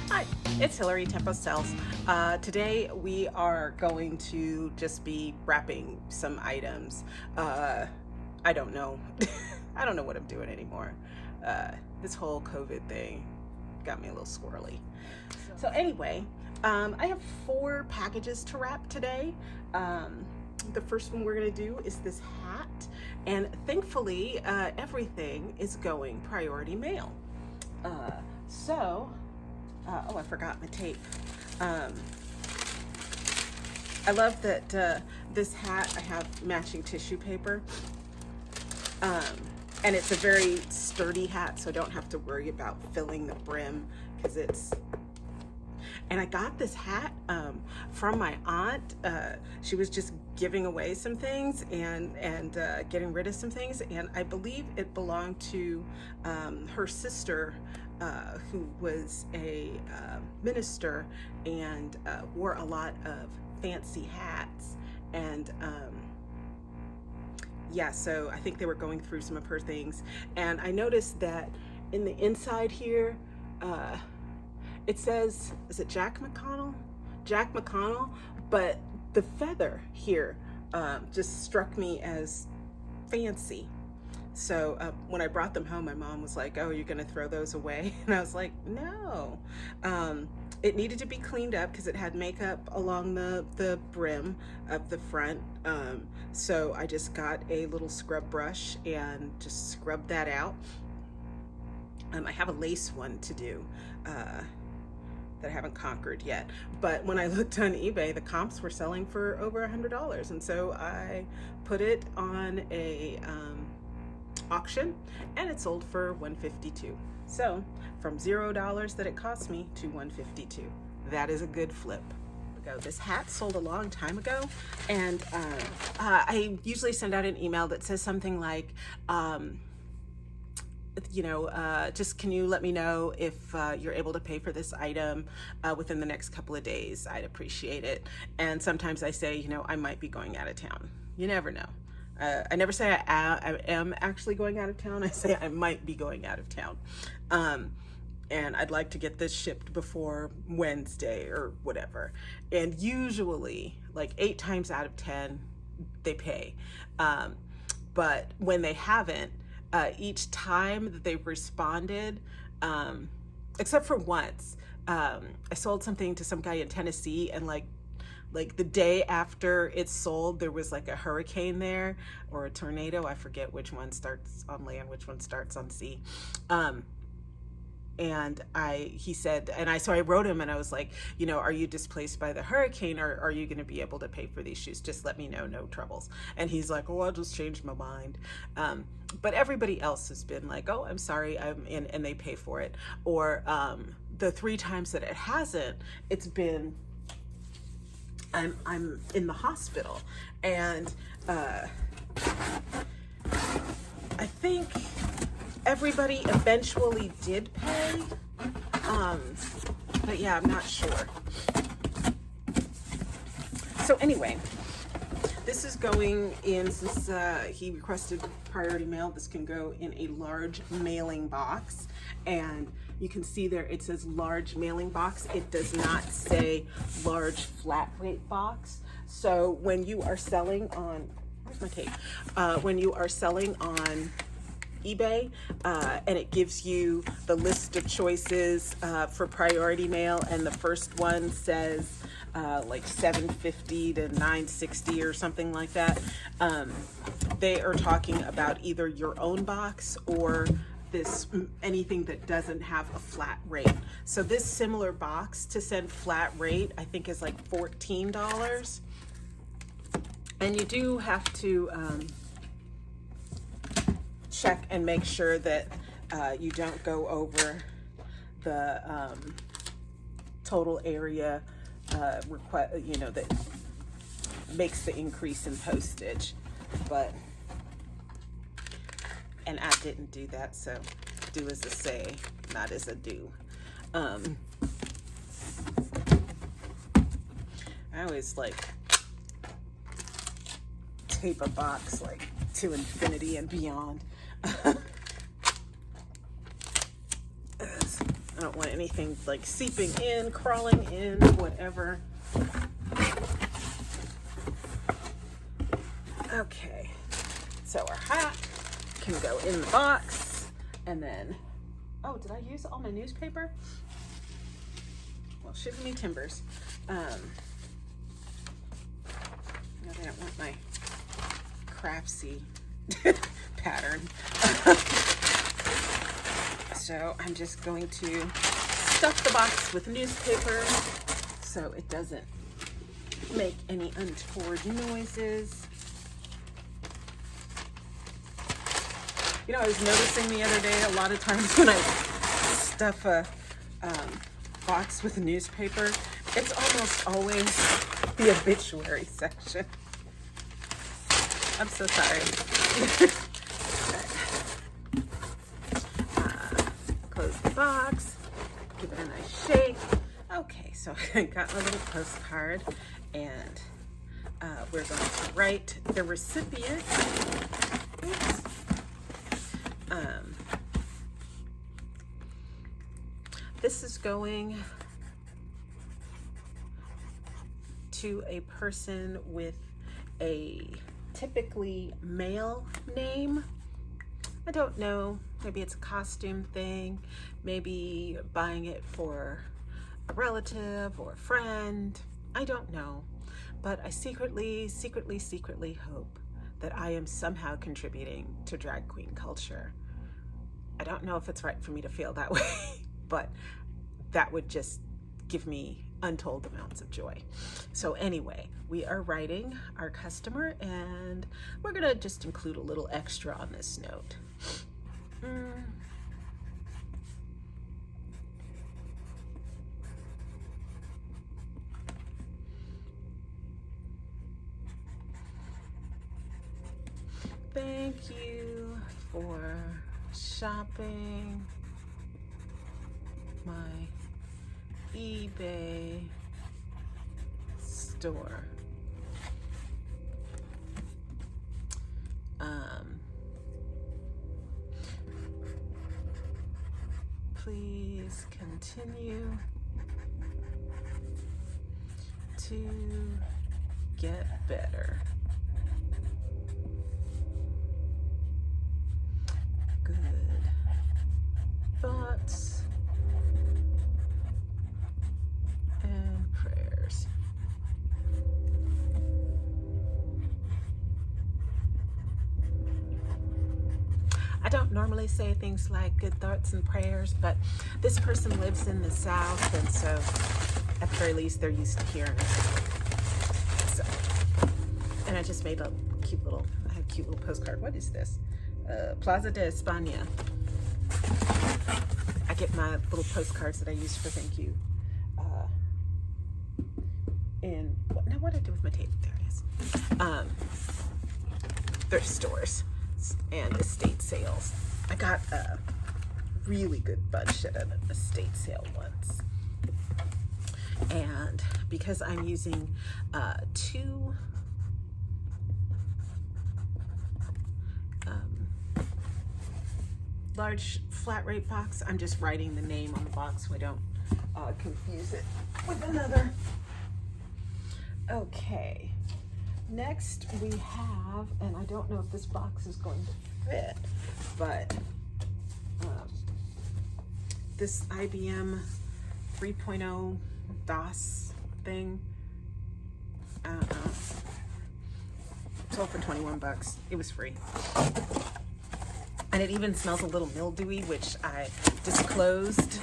Hi, it's Hillary, Tempost Sells. Today we are going to just be wrapping some items. I don't know. I don't know what I'm doing anymore. This whole COVID thing got me a little squirrely. So anyway, I have 4 packages to wrap today. The first one we're going to do is this hat, and thankfully everything is going priority mail. Oh, I forgot my tape. I love that this hat, I have matching tissue paper. And it's a very sturdy hat, so I don't have to worry about filling the brim because it's... And I got this hat from my aunt. She was just giving away some things and getting rid of some things, and I believe it belonged to her sister, who was a minister and wore a lot of fancy hats. And yeah, so I think they were going through some of her things, and I noticed that in the inside here, it says, is it Jack McConnell? Jack McConnell, but the feather here just struck me as fancy. So when I brought them home, my mom was like, oh, you're gonna throw those away? And I was like, no. It needed to be cleaned up because it had makeup along the brim of the front. So I just got a little scrub brush and just scrubbed that out. I have a lace one to do that I haven't conquered yet. But when I looked on eBay, the comps were selling for over $100. And so I put it on a auction, and it sold for $152. So from $0 that it cost me to $152. That is a good flip. This hat sold a long time ago, and I usually send out an email that says something like, just can you let me know if you're able to pay for this item within the next couple of days? I'd appreciate it. And sometimes I say, I might be going out of town. You never know. I never say I am actually going out of town. I say I might be going out of town. And I'd like to get this shipped before Wednesday or whatever. And usually, like 8 times out of 10, they pay. But when they haven't, each time that they've responded, except for once, I sold something to some guy in Tennessee, and like the day after it sold, there was like a hurricane there, or a tornado. I forget which one starts on land, which one starts on sea. And he said, so I wrote him and I was like, are you displaced by the hurricane, or are you going to be able to pay for these shoes? Just let me know, no troubles. And he's like, oh, I'll just change my mind. But everybody else has been like, oh, I'm sorry, I'm in, and they pay for it. Or the 3 times that it hasn't, it's been, I'm in the hospital, and I think everybody eventually did pay, but yeah, I'm not sure. So anyway, this is going in, since he requested priority mail, this can go in a large mailing box, and you can see there it says large mailing box. It does not say large flat rate box. So when you are selling on, where's my tape? When you are selling on eBay, and it gives you the list of choices for priority mail, and the first one says like $750 to $960 or something like that. They are talking about either your own box or anything that doesn't have a flat rate. So this similar box to send flat rate, I think, is like $14. And you do have to check and make sure that you don't go over the total area that makes the increase in postage. And I didn't do that, so do as I say, not as I do. I always like tape a box like to infinity and beyond. I don't want anything like seeping in, crawling in, whatever. Okay, so our hat can go in the box, and then, oh, did I use all my newspaper? Well, shipping me timbers. No, they don't want my craftsy pattern. So I'm just going to stuff the box with newspaper so it doesn't make any untoward noises. You know, I was noticing the other day, a lot of times when I stuff a box with a newspaper, it's almost always the obituary section. I'm so sorry. Close the box, give it a nice shake. Okay, so I got my little postcard, and we're going to write the recipient. Oops. This is going to a person with a typically male name. I don't know, maybe it's a costume thing, maybe buying it for a relative or a friend. I don't know, but I secretly hope that I am somehow contributing to drag queen culture. I don't know if it's right for me to feel that way, but that would just give me untold amounts of joy. So anyway, we are writing our customer, and we're gonna just include a little extra on this note. Thank you for shopping my eBay store. Please continue to get better. Good thoughts and prayers. I don't normally say things like good thoughts and prayers, but this person lives in the South, and so at the very least they're used to hearing it. So, and I just made a cute little postcard. What is this? Plaza de España. I get my little postcards that I use for thank you. And what did I do with my tape? There it is. Thrift stores and estate sales. I got a really good bunch at an estate sale once. And because I'm using two large flat rate box, I'm just writing the name on the box so I don't confuse it with another. Okay, next we have, and I don't know if this box is going to fit, but this IBM 3.0 DOS thing, I don't know, sold for 21 bucks. It was free. And it even smells a little mildewy, which I disclosed,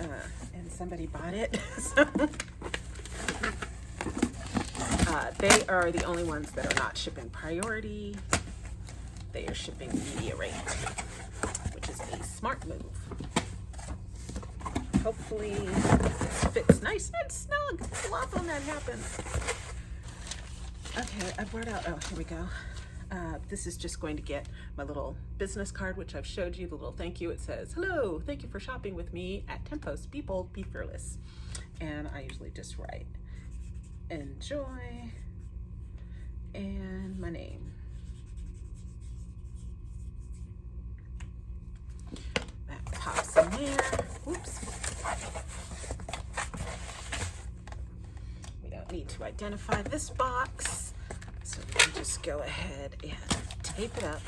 and somebody bought it. So, they are the only ones that are not shipping priority. They are shipping media rate, which is a smart move. Hopefully this fits nice and snug. I love when that happens. Okay, I brought out, oh, here we go. This is just going to get my little business card, which I've showed you, the little thank you. It says, hello, thank you for shopping with me at Tempost. Be bold, be fearless. And I usually just write enjoy and my name. in there. Oops. We don't need to identify this box, so we can just go ahead and tape it up.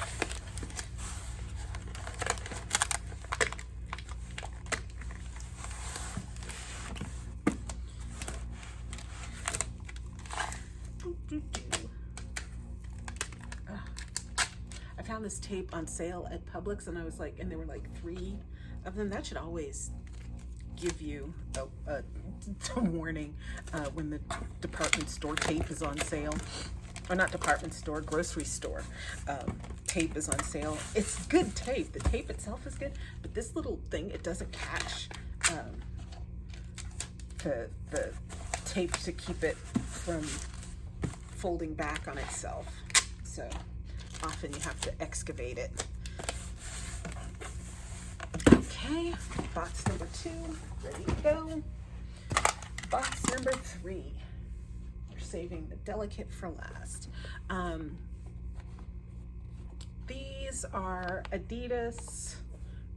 I found this tape on sale at Publix, and I was like, and there were like 3 of them. That should always give you a warning when the department store tape is on sale, or not department store, grocery store tape is on sale. It's good tape. The tape itself is good, but this little thing, it doesn't catch the tape to keep it from folding back on itself. So often you have to excavate it. Okay, box number 2, ready to go. Box number 3. We're saving the delicate for last. These are Adidas.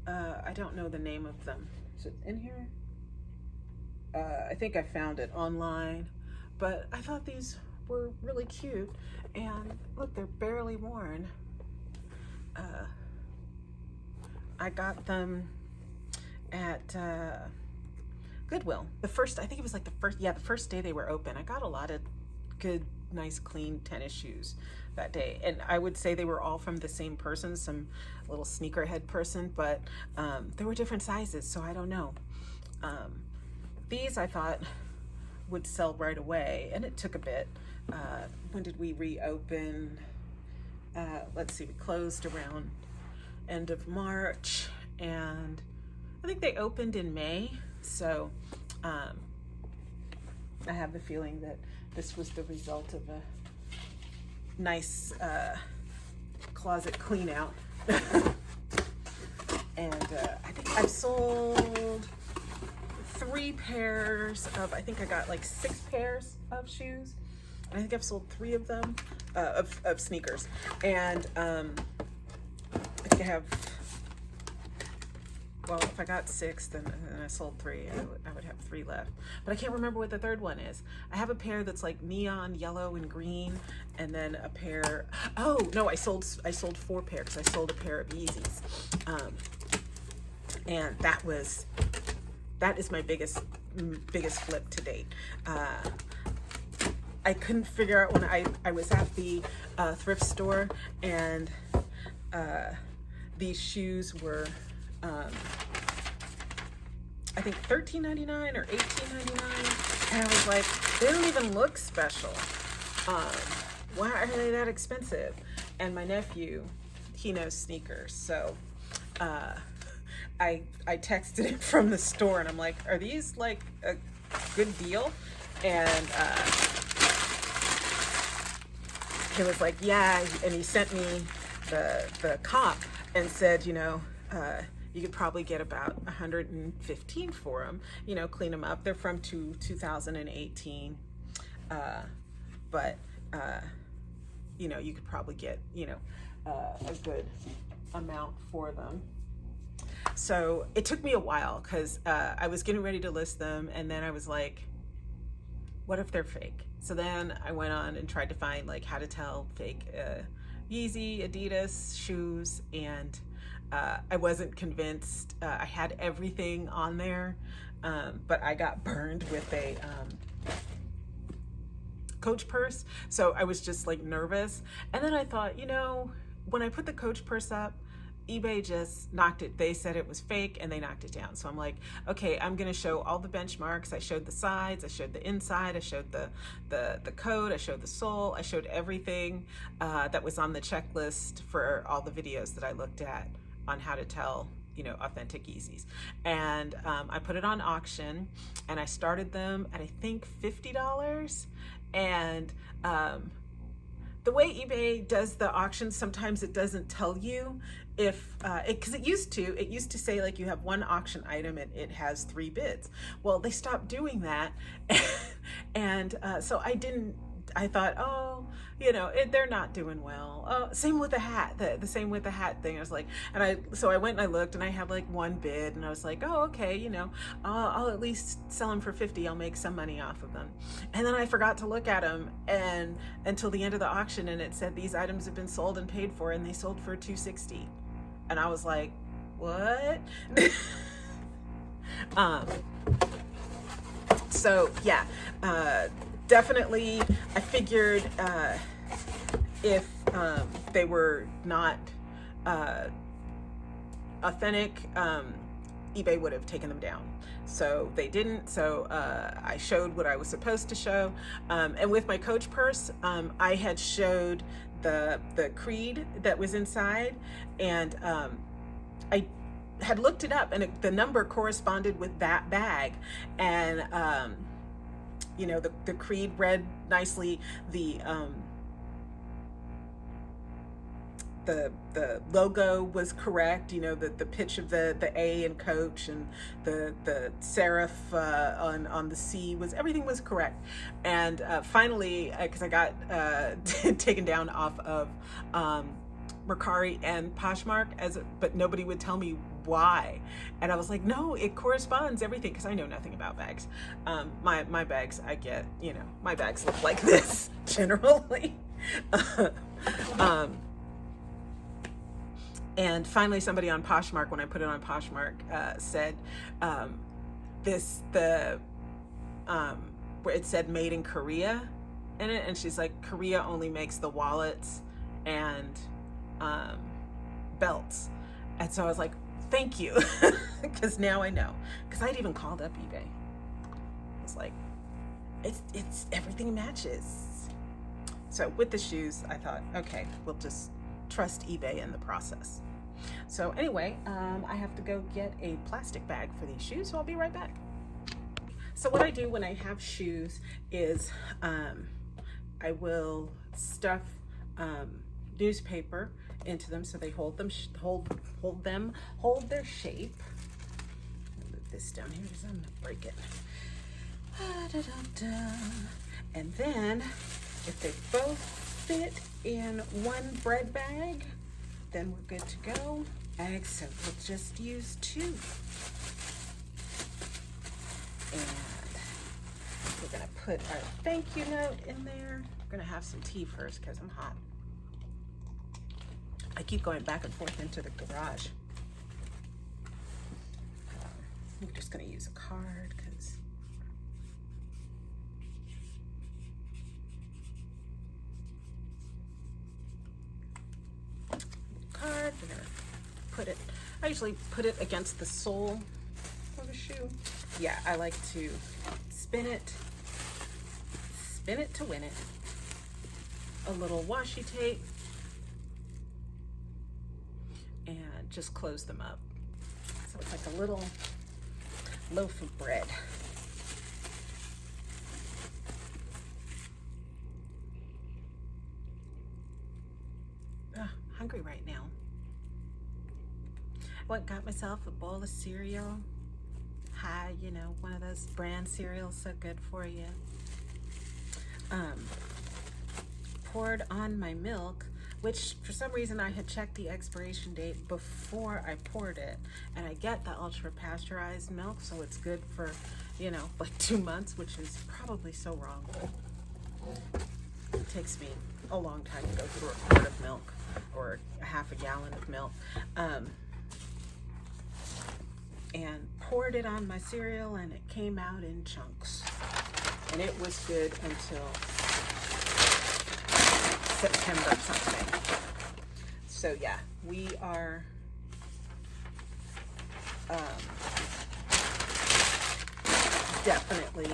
I don't know the name of them. Is it in here? I think I found it online, but I thought these were really cute, and look, they're barely worn. I got them at Goodwill. I think it was like the first day they were open. I got a lot of good, nice, clean tennis shoes that day, and I would say they were all from the same person, some little sneakerhead person, but there were different sizes, so I don't know. These I thought would sell right away, and it took a bit. When did we reopen? Let's see, we closed around end of March, and I think they opened in May, so I have the feeling that this was the result of a nice closet clean out. And I think I've sold 3 pairs of, I think I got like 6 pairs of shoes. I think I've sold 3 of them, of sneakers. And I think I have, well, if I got 6, then I sold 3, I would have 3 left. But I can't remember what the third one is. I have a pair that's like neon yellow and green, and then a pair, oh no, I sold 4 pairs. I sold a pair of Yeezys. And that is my biggest flip to date. I couldn't figure out when I was at the thrift store, and these shoes were I think $13.99 or $18.99, and I was like, they don't even look special. Why are they that expensive? And my nephew, he knows sneakers, so I texted him from the store, and I'm like, are these like a good deal? And he was like, yeah, and he sent me the comp and said, you know, you could probably get about $115 for them, you know, clean them up. They're from 2018, but you know, you could probably get, you know, a good amount for them. So it took me a while, because I was getting ready to list them, and then I was like, what if they're fake? So then I went on and tried to find like how to tell fake Yeezy, Adidas shoes, and I wasn't convinced. I had everything on there, but I got burned with a Coach purse, so I was just like nervous. And then I thought, you know, when I put the Coach purse up, eBay just knocked it. They said it was fake, and they knocked it down. So I'm like, okay, I'm gonna show all the benchmarks. I showed the sides, I showed the inside, I showed the code, I showed the sole, I showed everything that was on the checklist for all the videos that I looked at on how to tell, you know, authentic Yeezys. And I put it on auction, and I started them at I think $50. And the way eBay does the auction, sometimes it doesn't tell you if, because it used to say like you have one auction item and it has 3 bids. Well, they stopped doing that, and so I didn't I thought, oh, they're not doing well. Oh, same with the hat, the same with the hat thing. I was like, so I went and I looked, and I had like one bid, and I was like, oh, okay, I'll at least sell them for 50. I'll make some money off of them. And then I forgot to look at them and until the end of the auction, and it said these items have been sold and paid for, and they sold for $260. And I was like, what? So yeah, definitely I figured if they were not authentic, eBay would have taken them down. So they didn't. So I showed what I was supposed to show. And with my Coach purse, I had showed the creed that was inside, and I had looked it up, and the number corresponded with that bag. And the creed read nicely. The logo was correct, the pitch of the A in Coach, and the serif on the C everything was correct. And finally, because I got taken down off of Mercari and Poshmark, but nobody would tell me why. And I was like, no, it corresponds everything, because I know nothing about bags. My bags, I get, my bags look like this generally. And finally, somebody on Poshmark, when I put it on Poshmark, said where it said made in Korea in it, and she's like, Korea only makes the wallets and belts. And so I was like, thank you, because now I know. Because I'd even called up eBay. I was like, it's everything matches. So with the shoes, I thought, okay, we'll just trust eBay in the process. So anyway, I have to go get a plastic bag for these shoes, so I'll be right back. So what I do when I have shoes is I will stuff newspaper into them so they hold their shape. Move this down here because I'm gonna break it. And then if they both fit in one bread bag, then we're good to go. Eggs, so we'll just use 2. And we're gonna put our thank you note in there. We're gonna have some tea first because I'm hot. I keep going back and forth into the garage. I'm just gonna use a card because we're gonna put it, I usually put it against the sole of a shoe. Yeah, I like to spin it to win it. A little washi tape, and just close them up. So it's like a little loaf of bread. Hungry right now. Got myself a bowl of cereal. Hi, one of those brand cereals, so good for you. Poured on my milk, which for some reason I had checked the expiration date before I poured it, and I get the ultra pasteurized milk, so it's good for like 2 months, which is probably so wrong. It takes me a long time to go through a quart of milk or a half a gallon of milk. And poured it on my cereal, and it came out in chunks, and it was good until September something. So yeah, we are definitely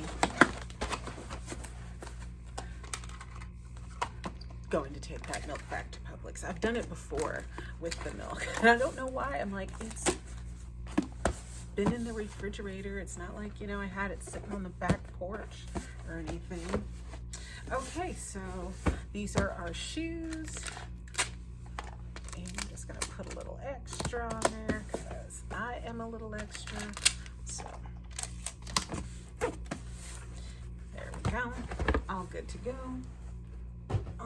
going to take that milk back to Publix. I've done it before with the milk, and I don't know why. I'm like, it's been in the refrigerator. It's not like, I had it sitting on the back porch or anything. Okay, so these are our shoes. And I'm just gonna put a little extra on there because I am a little extra. So there we go. All good to go.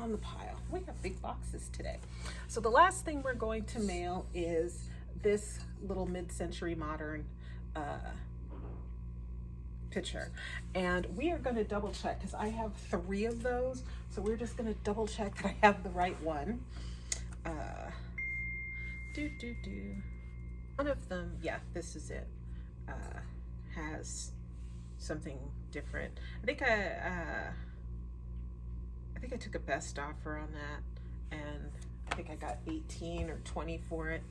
on the pile. We have big boxes today. So the last thing we're going to mail is this little mid-century modern picture, and we are going to double check because I have 3 of those, so we're just going to double check that I have the right one. One of them, yeah, this is it, has something different. I think I took a best offer on that, and I think I got 18 or 20 for it,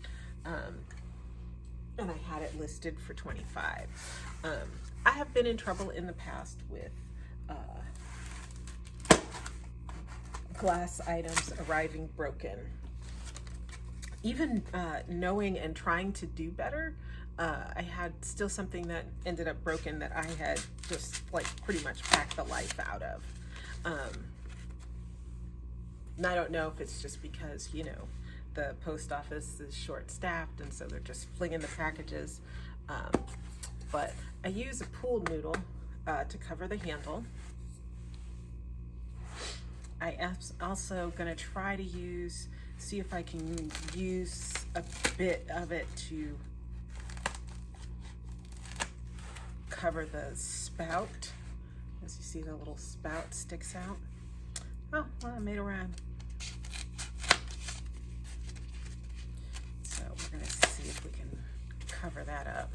and I had it listed for 25. I have been in trouble in the past with glass items arriving broken. Even knowing and trying to do better, I had still something that ended up broken that I had just like pretty much packed the life out of. And I don't know if it's just because, you know, the post office is short-staffed and so they're just flinging the packages. But I use a pool noodle to cover the handle. I am also going to try to see if I can use a bit of it to cover the spout. As you see, the little spout sticks out. Oh, well, I made a rhyme. So we're going to see if we can cover that up.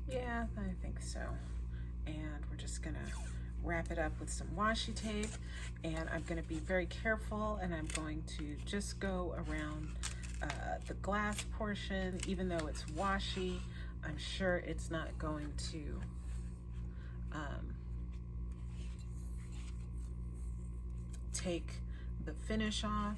Yeah, I think so. And we're just going to wrap it up with some washi tape, and I'm going to be very careful, and I'm going to just go around the glass portion. Even though it's washi, I'm sure it's not going to take the finish off.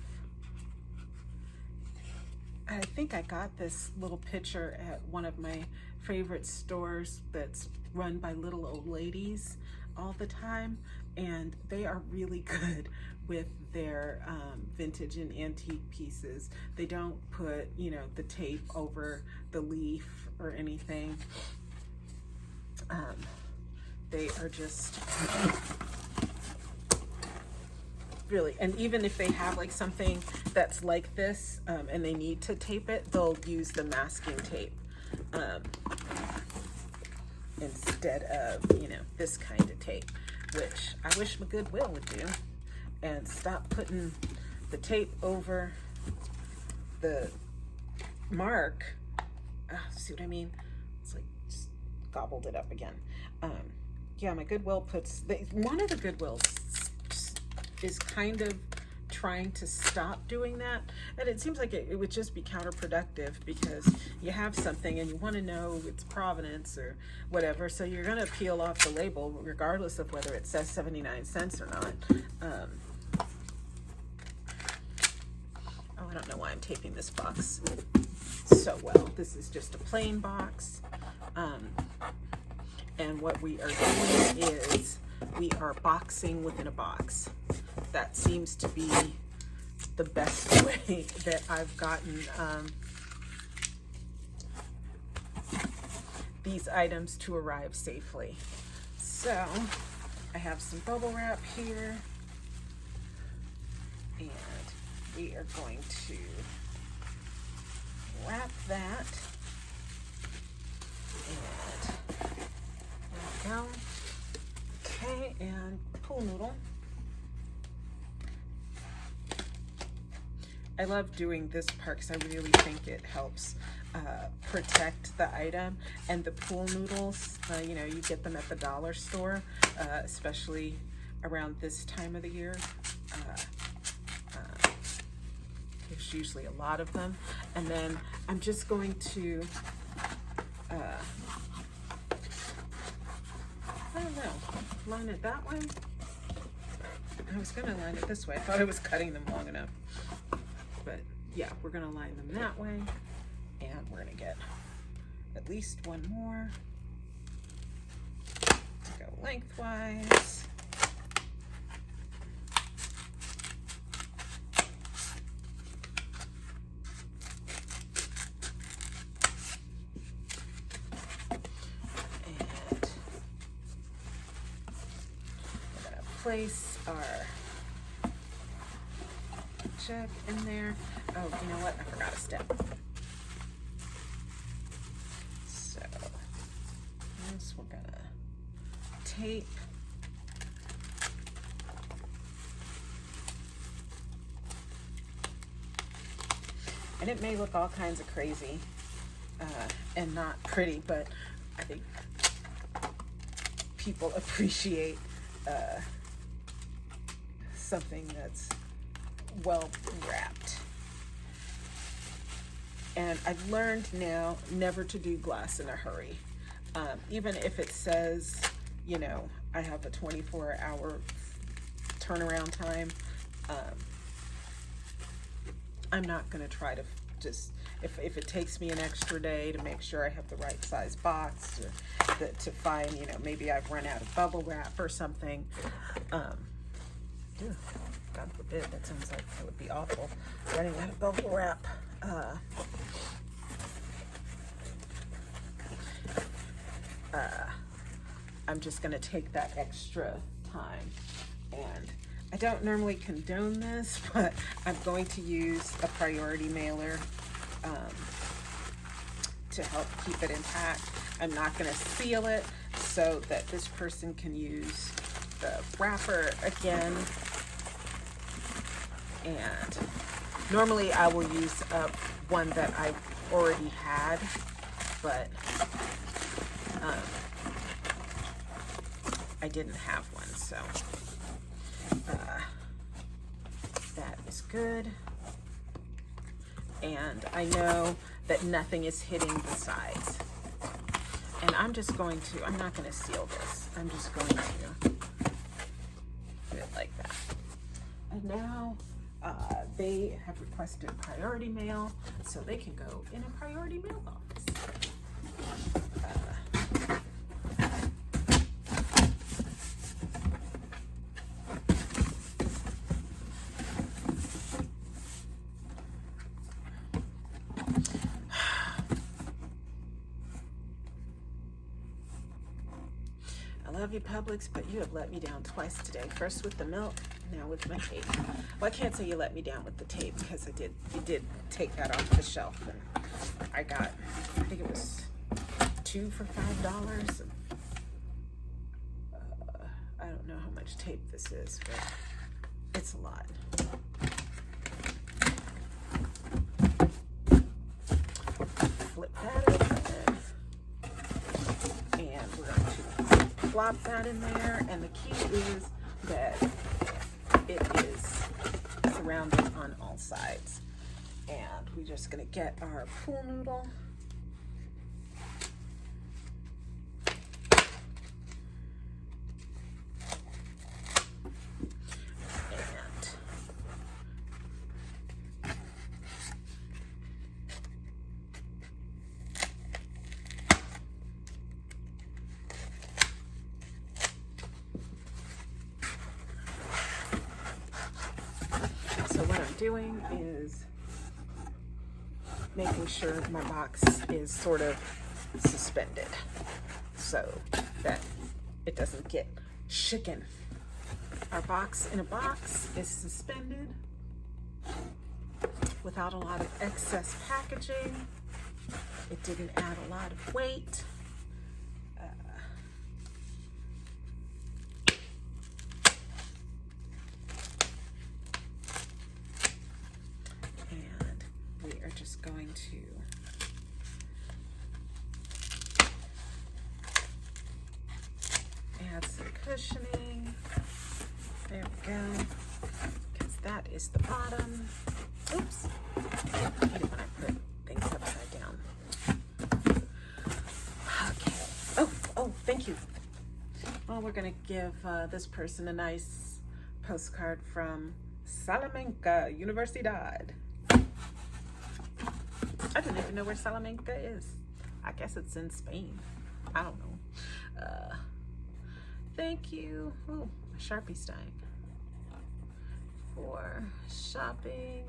I think I got this little picture at one of my favorite stores that's run by little old ladies all the time, and they are really good with their vintage and antique pieces. They don't put, you know, the tape over the leaf or anything. They are just really, and even if they have like something that's like this and they need to tape it, they'll use the masking tape instead of, you know, this kind of tape, which I wish my Goodwill would do, and stop putting the tape over the mark. See what I mean? It's like just gobbled it up again. Yeah, my Goodwill puts, one of the Goodwills is kind of trying to stop doing that, and it seems like it would just be counterproductive, because you have something and you want to know its provenance or whatever, so you're going to peel off the label regardless of whether it says 79 cents or not. Oh, I don't know why I'm taping this box so well. This is just a plain box, and what we are doing is we are boxing within a box. That seems to be the best way that I've gotten these items to arrive safely. So I have some bubble wrap here, and we are going to wrap that, and there we go. Okay, and pool noodle. I love doing this part because I really think it helps protect the item. And the pool noodles, you know, you get them at the dollar store, especially around this time of the year. There's usually a lot of them. And then I'm just going to, I don't know, line it that way. I was going to line it this way. I thought I was cutting them long enough. But yeah, we're going to line them that way, and we're going to get at least one more to go lengthwise. place our jug in there. Oh, you know what? I forgot a step. So this we're gonna tape. And it may look all kinds of crazy and not pretty, but I think people appreciate something that's well wrapped. And I've learned now never to do glass in a hurry. Even if it says, you know, I have a 24-hour turnaround time, I'm not going to try to just, if it takes me an extra day to make sure I have the right size box, to find, you know, maybe I've run out of bubble wrap or something. God forbid, that sounds like that would be awful, running out of bubble wrap. I'm just going to take that extra time. And I don't normally condone this, but I'm going to use a priority mailer to help keep it intact. I'm not going to seal it so that this person can use the wrapper again. And normally I will use up one that I've already had, but I didn't have one, so that is good. And I know that nothing is hitting the sides. And I'm just going to, I'm not going to seal this. I'm just going to do it like that. And now they have requested priority mail, so they can go in a priority mail box. I love you, Publix, but you have let me down twice today. First with the milk, now with my tape. Well, I can't say you let me down with the tape because you did take that off the shelf, and I got, I think it was 2 for $5. I don't know how much tape this is, but it's a lot. Flip that open, and we're going to plop that in there. And the key is that it is surrounded on all sides. And we're just going to get our pool noodle. Doing is making sure my box is sort of suspended so that it doesn't get shaken. Our box in a box is suspended without a lot of excess packaging. It didn't add a lot of weight. Just going to add some cushioning. There we go. Because that is the bottom. Oops. I hate it when I put things upside down. Okay. Oh, thank you. Well, we're going to give this person a nice postcard from Salamanca Universidad. I don't even know where Salamanca is. I guess it's in Spain. I don't know. Thank you. Oh, my Sharpie's dying. For shopping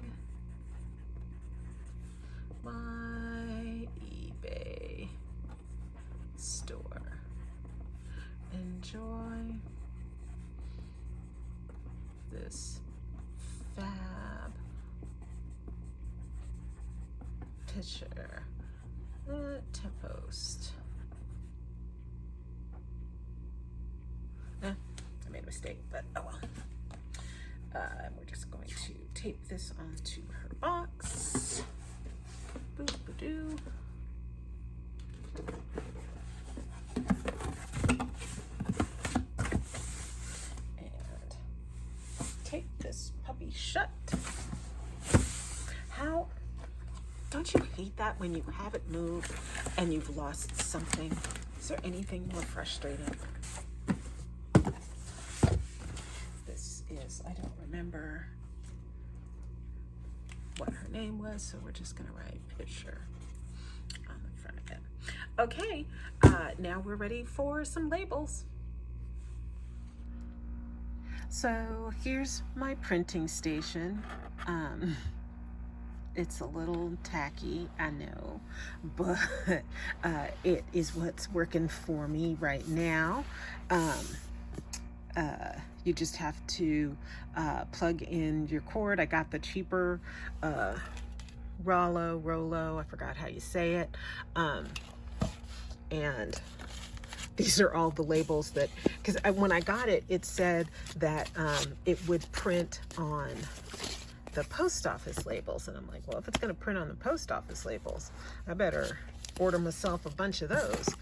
my eBay store. Enjoy this fab picture. Tempost. I made a mistake, but oh well. We're just going to tape this onto her box. Boop-a-doo. And tape this puppy shut. How don't you hate that when you have it moved and you've lost something? Is there anything more frustrating? This is, I don't remember what her name was, so we're just gonna write picture on the front of it. Okay, now we're ready for some labels. So here's my printing station. It's a little tacky, I know, but it is what's working for me right now. You just have to plug in your cord. I got the cheaper Rollo, I forgot how you say it. And these are all the labels that, because when I got it, it said that it would print on the post office labels, and I'm like, well, if it's going to print on the post office labels, I better order myself a bunch of those.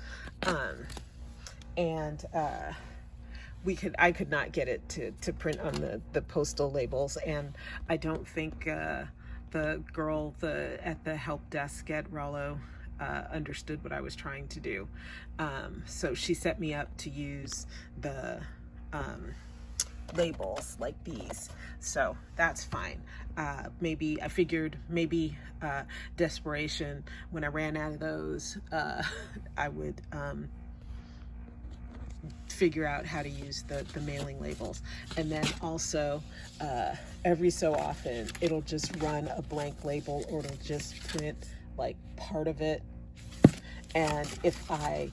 I could not get it to print on the postal labels, and I don't think the girl at the help desk at Rollo understood what I was trying to do. So she set me up to use the labels like these, so that's fine. Maybe I figured desperation, when I ran out of those, I would figure out how to use the mailing labels. And then also every so often it'll just run a blank label, or it'll just print like part of it. And if I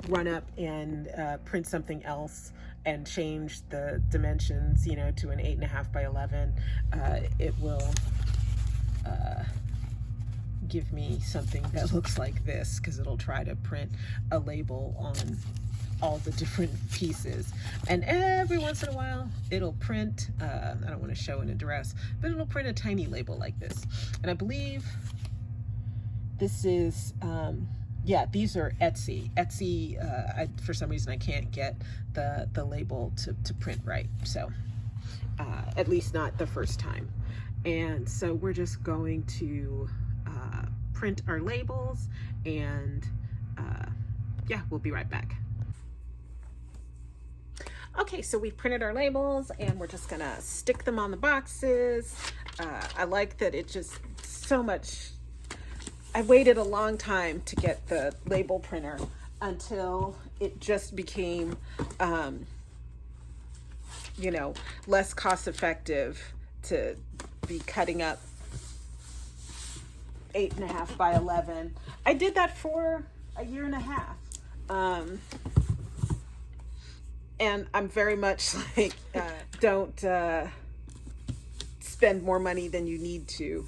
run up and print something else and change the dimensions, to an 8.5 by 11, it will give me something that looks like this, because it'll try to print a label on all the different pieces. And every once in a while it'll print, I don't want to show an address, but it'll print a tiny label like this. And I believe this is, yeah, these are Etsy. For some reason I can't get the label to print right, so at least not the first time. And so we're just going to print our labels, and yeah, we'll be right back. Okay, so we've printed our labels, and we're just gonna stick them on the boxes. I like that it just so much. I waited a long time to get the label printer until it just became, less cost effective to be cutting up 8.5 by 11. I did that for a year and a half. And I'm very much like, don't spend more money than you need to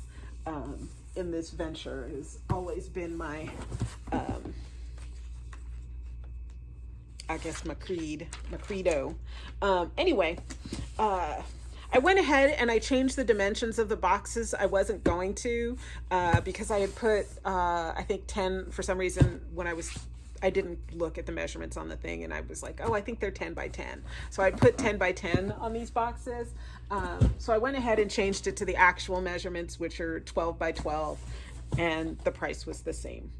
in this venture has always been my, I guess my credo. Anyway, I went ahead and I changed the dimensions of the boxes. I wasn't going to, because I had put, I think 10, for some reason, I didn't look at the measurements on the thing, and I was like, oh, I think they're 10 by 10. So I put 10 by 10 on these boxes. So I went ahead and changed it to the actual measurements, which are 12 by 12, and the price was the same.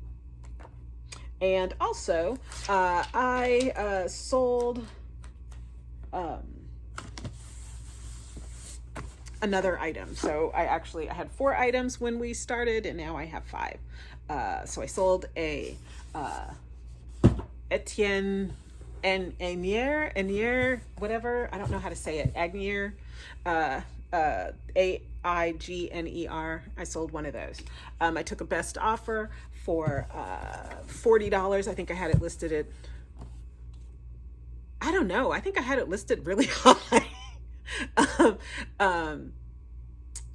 And also, I sold another item. So I had 4 items when we started, and now I have 5. So I sold a Etienne Agnier, whatever, I don't know how to say it, Agnier, AIGNER. I sold one of those. I took a best offer for $40. I think I had it listed at, I don't know, I think I had it listed really high.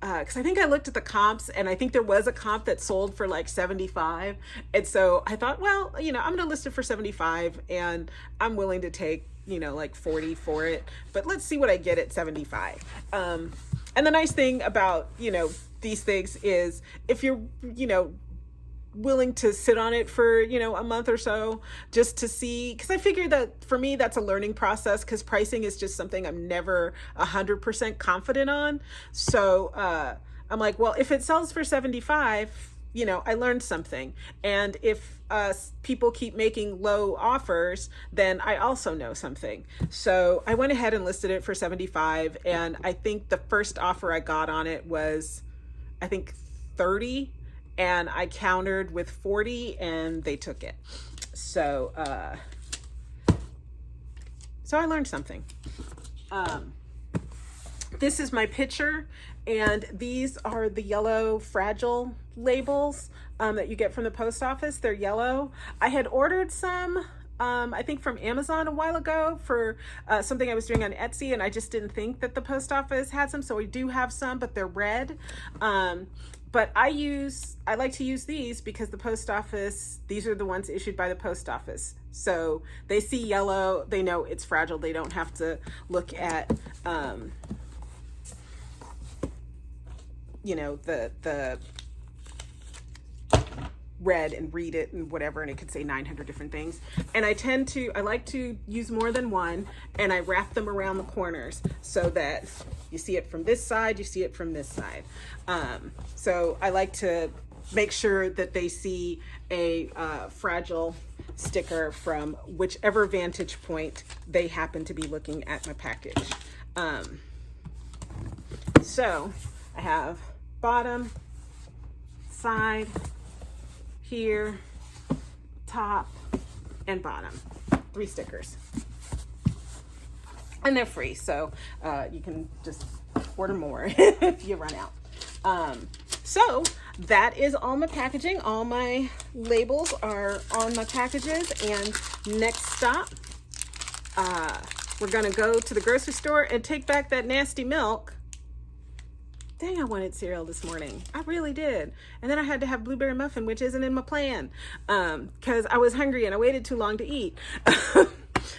Because I think I looked at the comps, and I think there was a comp that sold for like 75. And so I thought, well, I'm going to list it for 75, and I'm willing to take, like 40 for it, but let's see what I get at 75. And the nice thing about, these things is if you're, willing to sit on it for, a month or so, just to see, because I figured that for me, that's a learning process, because pricing is just something I'm never 100% confident on. So I'm like, well, if it sells for 75, I learned something. And if people keep making low offers, then I also know something. So I went ahead and listed it for 75. And I think the first offer I got on it was, I think 30. And I countered with 40, and they took it. So I learned something. This is my picture, and these are the yellow fragile labels that you get from the post office. They're yellow. I had ordered some, I think from Amazon a while ago for something I was doing on Etsy, and I just didn't think that the post office had some. So we do have some, but they're red. But I like to use these because the post office, these are the ones issued by the post office. So they see yellow, they know it's fragile. They don't have to look at, the red and read it and whatever, and it could say 900 different things. And I like to use more than one, and I wrap them around the corners so that you see it from this side, you see it from this side. So I like to make sure that they see a fragile sticker from whichever vantage point they happen to be looking at my package. So I have bottom, side, here, top, and bottom. 3 stickers. And they're free, so you can just order more if you run out. So that is all my packaging. All my labels are on my packages. And next stop, we're gonna go to the grocery store and take back that nasty milk. Dang, I wanted cereal this morning. I really did. And then I had to have blueberry muffin, which isn't in my plan, because I was hungry and I waited too long to eat.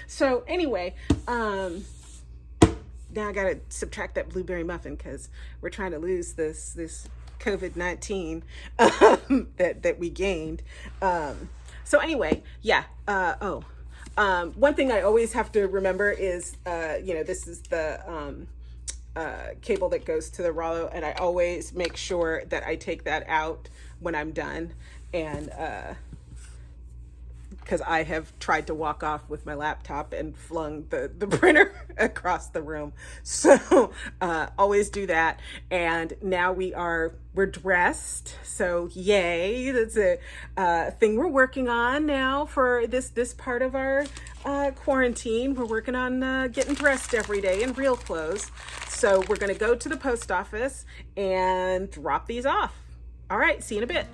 So anyway, now I gotta subtract that blueberry muffin because we're trying to lose this COVID-19 that we gained. So anyway, yeah. One thing I always have to remember is, this is the cable that goes to the Rollo, and I always make sure that I take that out when I'm done, and because I have tried to walk off with my laptop and flung the printer across the room. So always do that. And now we're dressed. So yay, that's a thing we're working on now for this part of our quarantine. We're working on getting dressed every day in real clothes. So we're going to go to the post office and drop these off. All right, see you in a bit.